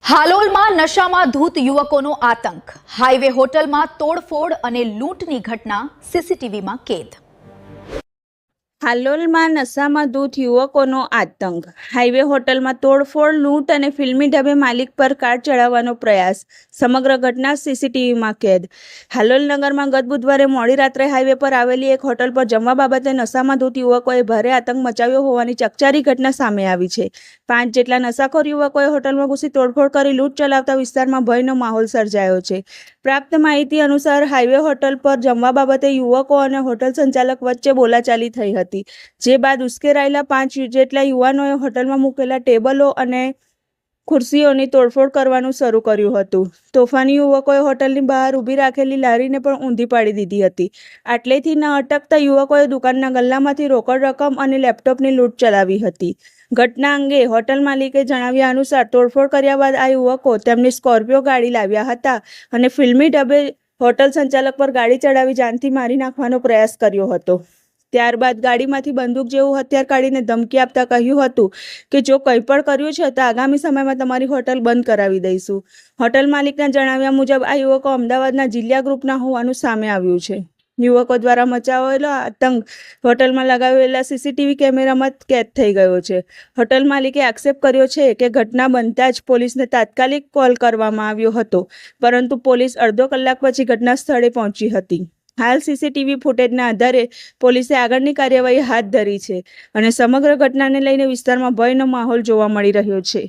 હાલોલમાં નશામાં ધૂત યુવકોનો આતંક. હાઈવે હોટલમાં તોડફોડ અને લૂંટની ઘટના સીસીટીવીમાં કેદ. હાલોલમાં નશામાં ધૂત યુવકોનો આતંક. હાઈવે હોટલમાં તોડફોડ, લૂંટ અને ફિલ્મી ઢબે માલિક પર કાર ચડાવવાનો પ્રયાસ. સમગ્ર ઘટના સીસીટીવીમાં કેદ. હાલોલ નગરમાં ગત બુધવારે મોડી રાત્રે હાઈવે પર આવેલી એક હોટલ પર જમવા બાબતે નશામાં ધૂત યુવકોએ ભારે આતંક મચાવ્યો હોવાની ચકચારી ઘટના સામે આવી છે. 5 જેટલા નશાખોર યુવકોએ હોટલમાં ઘૂસી તોડફોડ કરી લૂંટ ચલાવતા વિસ્તારમાં ભયનો માહોલ સર્જાયો છે. પ્રાપ્ત માહિતી અનુસાર હાઈવે હોટલ પર જમવા બાબતે યુવકો અને હોટલ સંચાલક વચ્ચે બોલાચાલી થઈ હતી. જે બાદ ઉશ્કેરાયેલા 5 જેટલા યુવાનોએ હોટલમાં મૂકેલા ટેબલો અને ખુરશીઓની તોડફોડ કરવાનું શરૂ કર્યું હતું. તોફાની યુવકોએ હોટલની બહાર ઊભી રાખેલી લારીને પણ ઊંધી પાડી દીધી હતી. આટલેથી ન અટકતા યુવકોએ દુકાનના ગલ્લામાંથી રોકડ રકમ અને લેપટોપની લૂંટ ચલાવી હતી. ઘટના અંગે હોટલ માલિકે જણાવ્યા અનુસાર તોડફોડ કર્યા બાદ આ યુવકો તેમની સ્કોર્પિયો ગાડી લાવ્યા હતા અને ફિલ્મી ઢબે હોટલ સંચાલક પર ગાડી ચડાવી જાનથી મારી નાખવાનો પ્રયાસ કર્યો હતો. ત્યારબાદ ગાડીમાંથી બંદૂક જેવું હથિયાર કાઢીને ધમકી આપતા કહ્યું હતું કે જો કંઈ પણ કર્યું છે તો આગામી સમયમાં તમારી હોટલ બંધ કરાવી દઈશું. હોટલ માલિકના જણાવ્યા મુજબ આ યુવકો અમદાવાદના જિલ્લા ગ્રુપના હોવાનું સામે આવ્યું છે. યુવકો દ્વારા મચાવેલો આતંક હોટલમાં લગાવેલા સીસીટીવી કેમેરામાં કેદ થઈ ગયો છે. હોટલ માલિકે આક્ષેપ કર્યો છે કે ઘટના બનતા જ પોલીસને તાત્કાલિક કોલ કરવામાં આવ્યો હતો, પરંતુ પોલીસ અડધો કલાક પછી ઘટના સ્થળે પહોંચી હતી. હાલ સીસીટીવી ફૂટેજના આધારે પોલીસે આગળની કાર્યવાહી હાથ ધરી છે અને સમગ્ર ઘટનાને લઈને વિસ્તારમાં ભયનો માહોલ જોવા મળી રહ્યો છે.